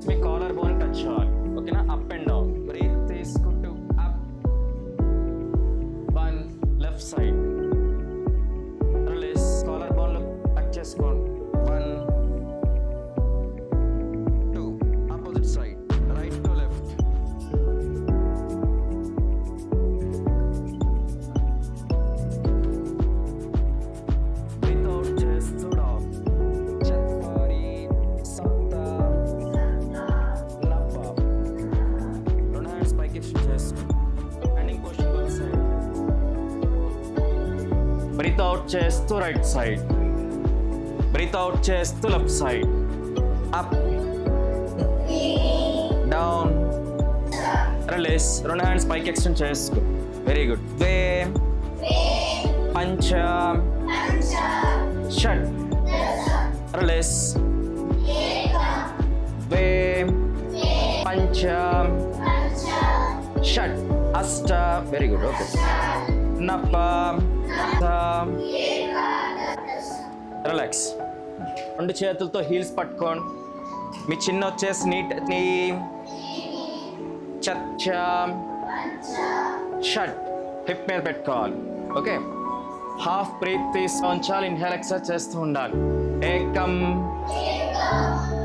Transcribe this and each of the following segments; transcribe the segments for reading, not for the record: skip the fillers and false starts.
మీ collar bone touch అవ్వాలి. ఓకేనా? Up and down. Breath తీసుకుంటూ up. 1 left side. Release. Collar bone లో touch చేసుకోండి. 1 2 opposite side. Right to left. Breath out చేస్తూ down. చత్వారి సప్త నవ. రెండు హ్యాండ్స్ పైకి ఎక్స్టెండ్ చేసుకోండి. Standing position one side. Breath out చేస్తూ రైట్ సైడ్. బ్రీత్ అవుట్ చేస్తూ left side. Up down. Release. రెండు హ్యాండ్స్ పైకి ఎక్స్టెండ్ చేసుకో. Very good. వే పంచ షట్. రిలీజ్. వే పంచ షట్. అష్ట. Very good. ఓకే. నప రిలాక్స్. రెండు చేతులతో హీల్స్ పట్టుకోండి. మీ చిన్న వచ్చేసి నీట్ చచ్చ షట్ హిప్ మీద పెట్టుకోవాలి. ఓకే. హాఫ్ బ్రీత్ తీసి ఉంచాలి. ఇన్హేల్ ఎక్సర్సైజ్ చేస్తూ ఉండాలి. ఏకం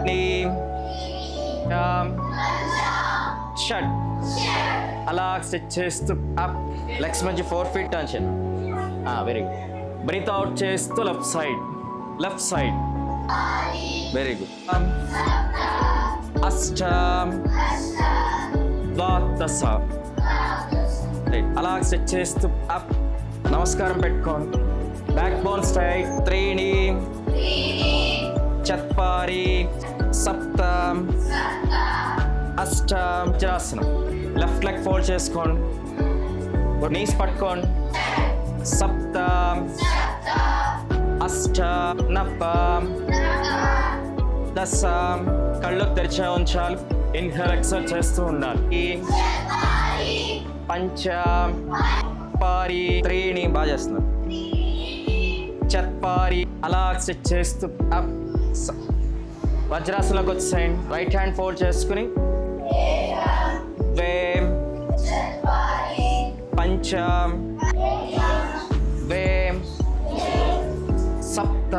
నీ షట్. అలా స్ట్రెచ్ చేస్తూ అప్. లెగ్స్ మధ్య 4 feet tension. Very good. Breath out చేస్తూ left side. Left side. Very good. అష్ట ద్వాదశ. అలా స్ట్రెచ్ చేస్తూ అప్. నమస్కారం పెట్టుకోండి. Back bone straight. త్రీణి చత్వారి సప్త అష్ట. వజ్రాసనం. లెఫ్ట్ లెగ్ ఫోల్డ్ చేసుకోండి. నీస్ పట్టుకోండి. సప్త అష్ట నవ దశ. కళ్ళు తెరిచే ఉంచాలి. ఇన్హేల్ ఎక్సర్సైజ్ చేస్తూ ఉండాలి. పంచ పారి త్రీణి. బాగా చేస్తున్నారు. చత్వారి. అలా స్ట్రెచ్ చేస్తూ అప్. వజ్రాసనంలోకి వచ్చేయండి. రైట్ హ్యాండ్ ఫోల్డ్ చేసుకుని వే పంచ వే సప్త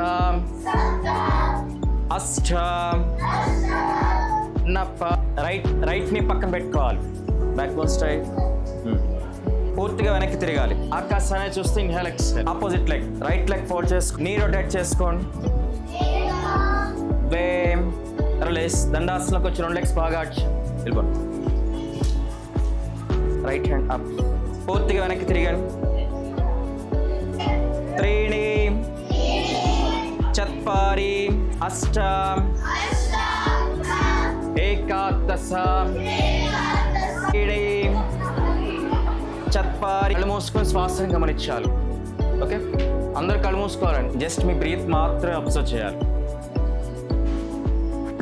అష్ట నప. రైట్ ని పక్కన పెట్టుకోవాలి. Back bone straight. పూర్తిగా వెనక్కి తిరగాలి. ఆకాశాన్ని చూస్తే inhale exhale. Opposite leg. Right leg fold చేసుకో. నీ రొటేట్ చేసుకోండి. వే రిలీజ్. దండాసనలోకి వచ్చి 2 legs బాగా వెళ్ళిపోండి. Right hand up. పూర్తిగా వెనక్కి తిరగండి. త్రీణి చత్వారి అష్ట ఏకాదశ చత్వారి. కళ్ళు మూసుకొని శ్వాసను గమనించాలి. ఓకే. అందరు కళ్ళు మూసుకోవాలండి. జస్ట్ మీ బ్రీత్ మాత్రమే అబ్జర్వ్ చేయాలి.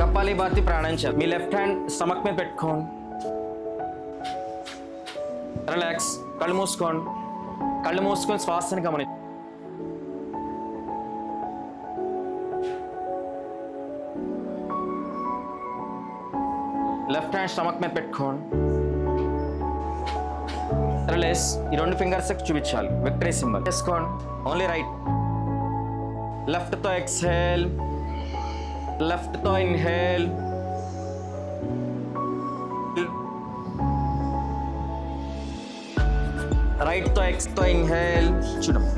కపాలిభాతి ప్రాణాయామం చేయాలి. మీ లెఫ్ట్ హ్యాండ్ స్టమక్ మీద పెట్టుకోండి. రిలాక్స్. కళ్ళు మూసుకోండి. కళ్ళు మూసుకొని శ్వాసను గమనించండి. లెఫ్ట్ హ్యాండ్ స్టమక్ మీద పెట్టుకోండి. రిలీజ్. ఈ 2 fingers చూపించాలి. విక్టరీ సింబల్ చేసుకోండి. Only right. లెఫ్ట్ తో ఎక్స్హేల్. లెఫ్ట్ తో ఇన్హేల్. రైట్ తో ఇన్హేల్. చూడండి.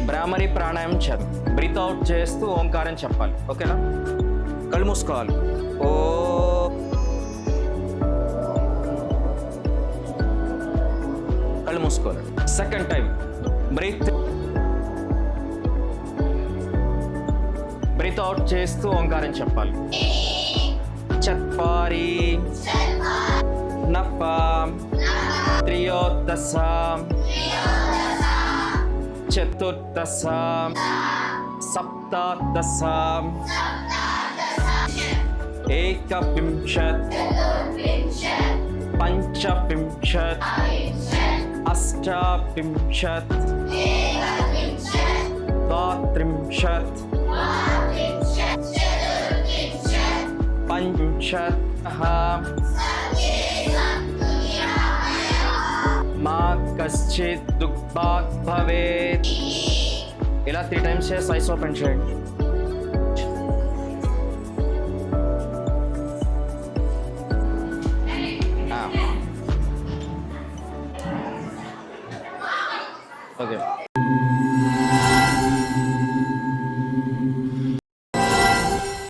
భ్రామరి ప్రాణాయామం చేద్దాం. బ్రీత్ అవుట్ చేస్తూ ఓంకారం చెప్పాలి. ఓకేనా? కళ్ళు మూసుకోవాలి. ఓ కళ్ళు మూసుకోవాలి. సెకండ్ టైం బ్రీత్ అవుట్ చేస్తూ ఓంకారం చెప్పాలి. చత్వారి నవ త్రయోదశ చతుర్దశ సప్తదశ ఏకవింశత్ పంచవింశత్ అష్టావింశత్ ద్వాత్రింశత్ वशतः మా కశ్చిత్ దుఃఖాత్ భవేత్. ఇలా 3 times చేసి ఐస్ ఓపెన్ చేయండి. ఓకే